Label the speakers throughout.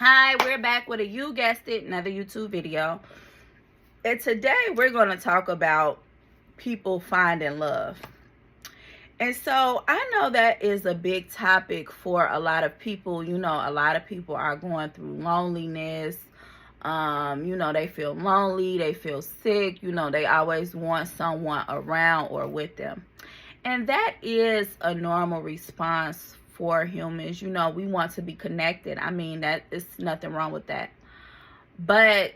Speaker 1: Hi, we're back with you guessed it, another YouTube video. And today we're going to talk about people finding love. And so I know that is a big topic for a lot of people. You know, a lot of people are going through loneliness. They feel lonely, they feel sick, they always want someone around or with them. And that is a normal response for humans. We want to be connected. I mean, that is nothing wrong with that. But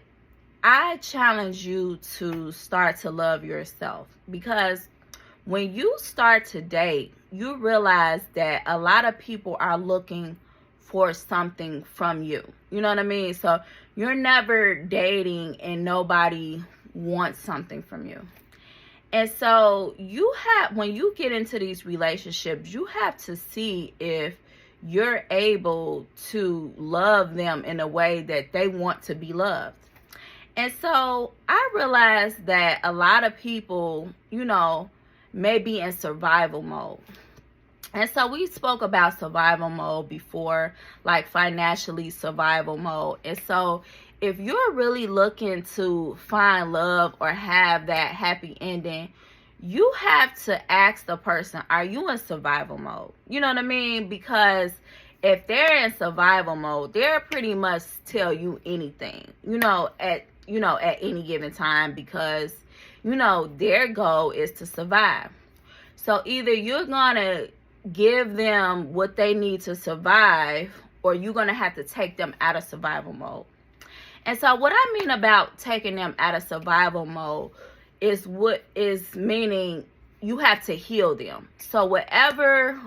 Speaker 1: I challenge you to start to love yourself, because when you start to date, you realize that a lot of people are looking for something from you. You know what I mean? So you're never dating and nobody wants something from you. And so when you get into these relationships, you have to see if you're able to love them in a way that they want to be loved. And so I realized that a lot of people, may be in survival mode. And so we spoke about survival mode before, like financially survival mode. And so if you're really looking to find love or have that happy ending, you have to ask the person, are you in survival mode? You know what I mean? Because if they're in survival mode, they'll pretty much tell you anything, at any given time, because, their goal is to survive. So either you're going to give them what they need to survive, or you're going to have to take them out of survival mode. And so what I mean about taking them out of survival mode is meaning you have to heal them. So whatever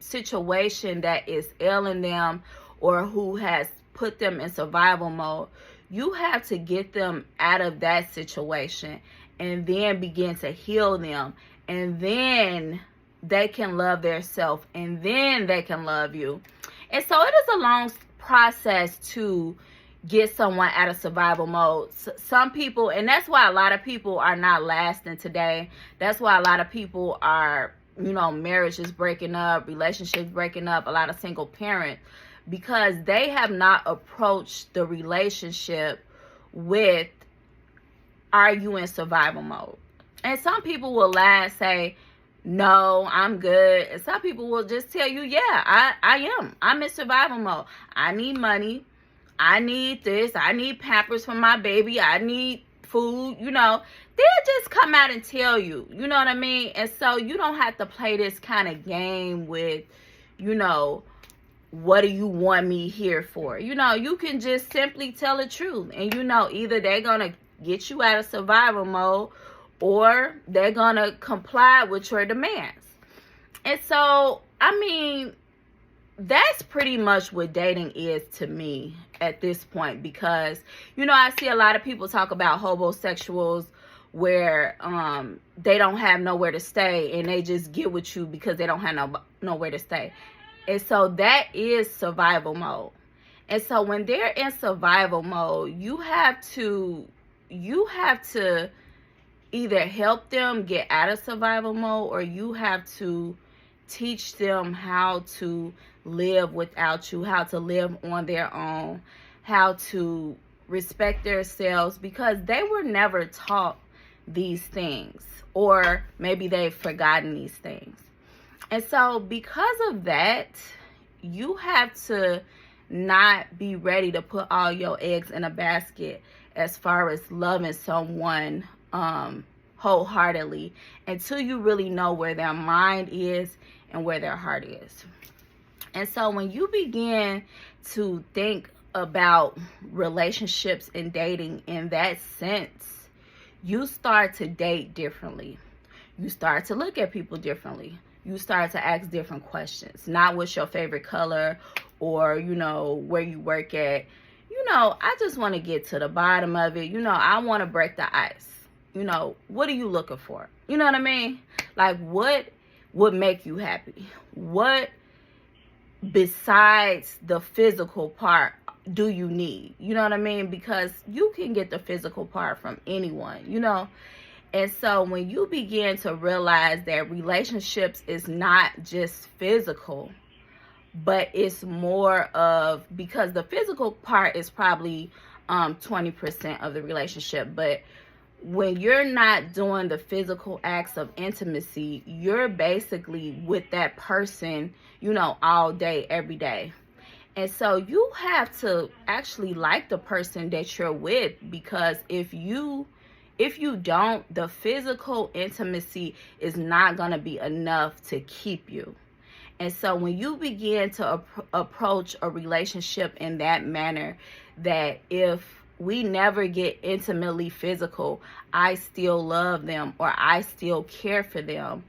Speaker 1: situation that is ailing them or who has put them in survival mode, you have to get them out of that situation and then begin to heal them. And then they can love themselves, and then they can love you. And so it is a long process to get someone out of survival mode. Some people, and that's why a lot of people are not lasting today. That's why a lot of people are, marriages breaking up, relationships breaking up, a lot of single parents, because they have not approached the relationship with, are you in survival mode? And some people will lie and say, no, I'm good. And some people will just tell you, yeah, I am. I'm in survival mode. I need money. I need this. I need Pampers for my baby. I need food. They'll just come out and tell you. You know what I mean? And so you don't have to play this kind of game with, what do you want me here for? You can just simply tell the truth. And either they're going to get you out of survival mode, or they're going to comply with your demands. And so, that's pretty much what dating is to me at this point, because, I see a lot of people talk about homosexuals where they don't have nowhere to stay and they just get with you because they don't have nowhere to stay. And so that is survival mode. And so when they're in survival mode, you have to either help them get out of survival mode, or you have to teach them how to live without you, how to live on their own, how to respect themselves, because they were never taught these things, or maybe they've forgotten these things. And so because of that, you have to not be ready to put all your eggs in a basket as far as loving someone wholeheartedly, until you really know where their mind is and where their heart is. And so when you begin to think about relationships and dating in that sense, you start to date differently. You start to look at people differently. You start to ask different questions. Not what's your favorite color, or, where you work at. I just want to get to the bottom of it. I want to break the ice. What are you looking for? You know what I mean? Like, what would make you happy? What besides the physical part do you need? You know what I mean? Because you can get the physical part from anyone, And so when you begin to realize that relationships is not just physical, but it's more of, because the physical part is probably 20% of the relationship, but when you're not doing the physical acts of intimacy, you're basically with that person, you know, all day, every day. And so you have to actually like the person that you're with, because if you don't, the physical intimacy is not going to be enough to keep you. And so when you begin to approach a relationship in that manner, that if we never get intimately physical, I still love them or I still care for them,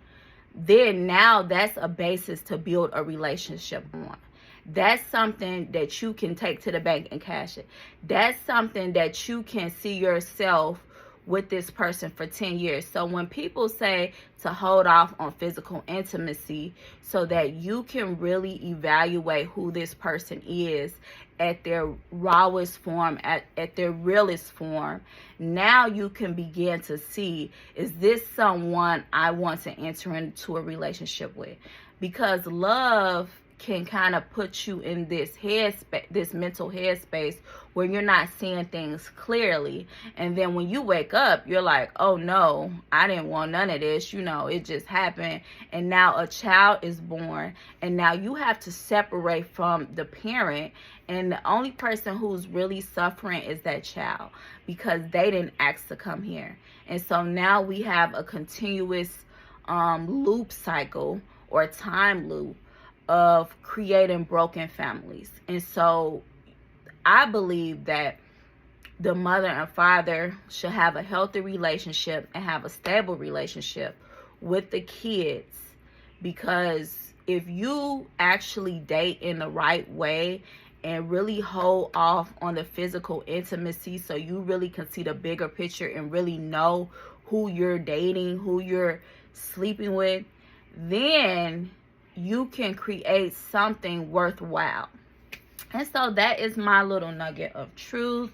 Speaker 1: then now that's a basis to build a relationship on. That's something that you can take to the bank and cash it. That's something that you can see yourself with this person for 10 years. So when people say to hold off on physical intimacy so that you can really evaluate who this person is at their rawest form, at their realest form, now you can begin to see, is this someone I want to enter into a relationship with? Because love can kind of put you in this mental headspace where you're not seeing things clearly, and then when you wake up, you're like, oh no, I didn't want none of this, you know, it just happened, and now a child is born, and now you have to separate from the parent, and the only person who's really suffering is that child, because they didn't ask to come here. And so now we have a continuous loop cycle or time loop of creating broken families. And so I believe that the mother and father should have a healthy relationship and have a stable relationship with the kids, because if you actually date in the right way and really hold off on the physical intimacy, so you really can see the bigger picture and really know who you're dating, who you're sleeping with, then you can create something worthwhile. And so that is my little nugget of truth.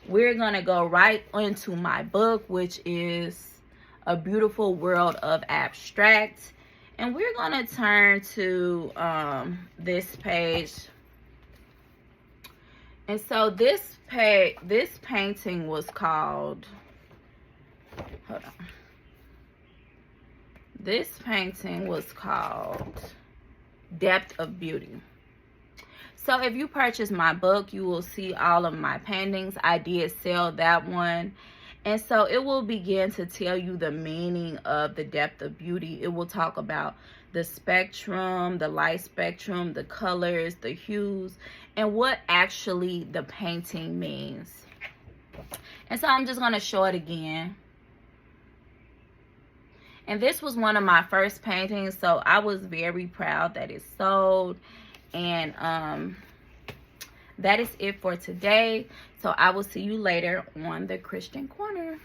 Speaker 1: We're going to go right into my book, which is A Beautiful World of Abstract. And we're going to turn to this page. And so this painting was called, hold on. This painting was called Depth of Beauty. So if you purchase my book, you will see all of my paintings. I did sell that one. And so it will begin to tell you the meaning of the depth of beauty. It will talk about the spectrum, the light spectrum, the colors, the hues, and what actually the painting means. And so I'm just going to show it again. And this was one of my first paintings, so I was very proud that it sold. And that is it for today. So I will see you later on the Christian Corner.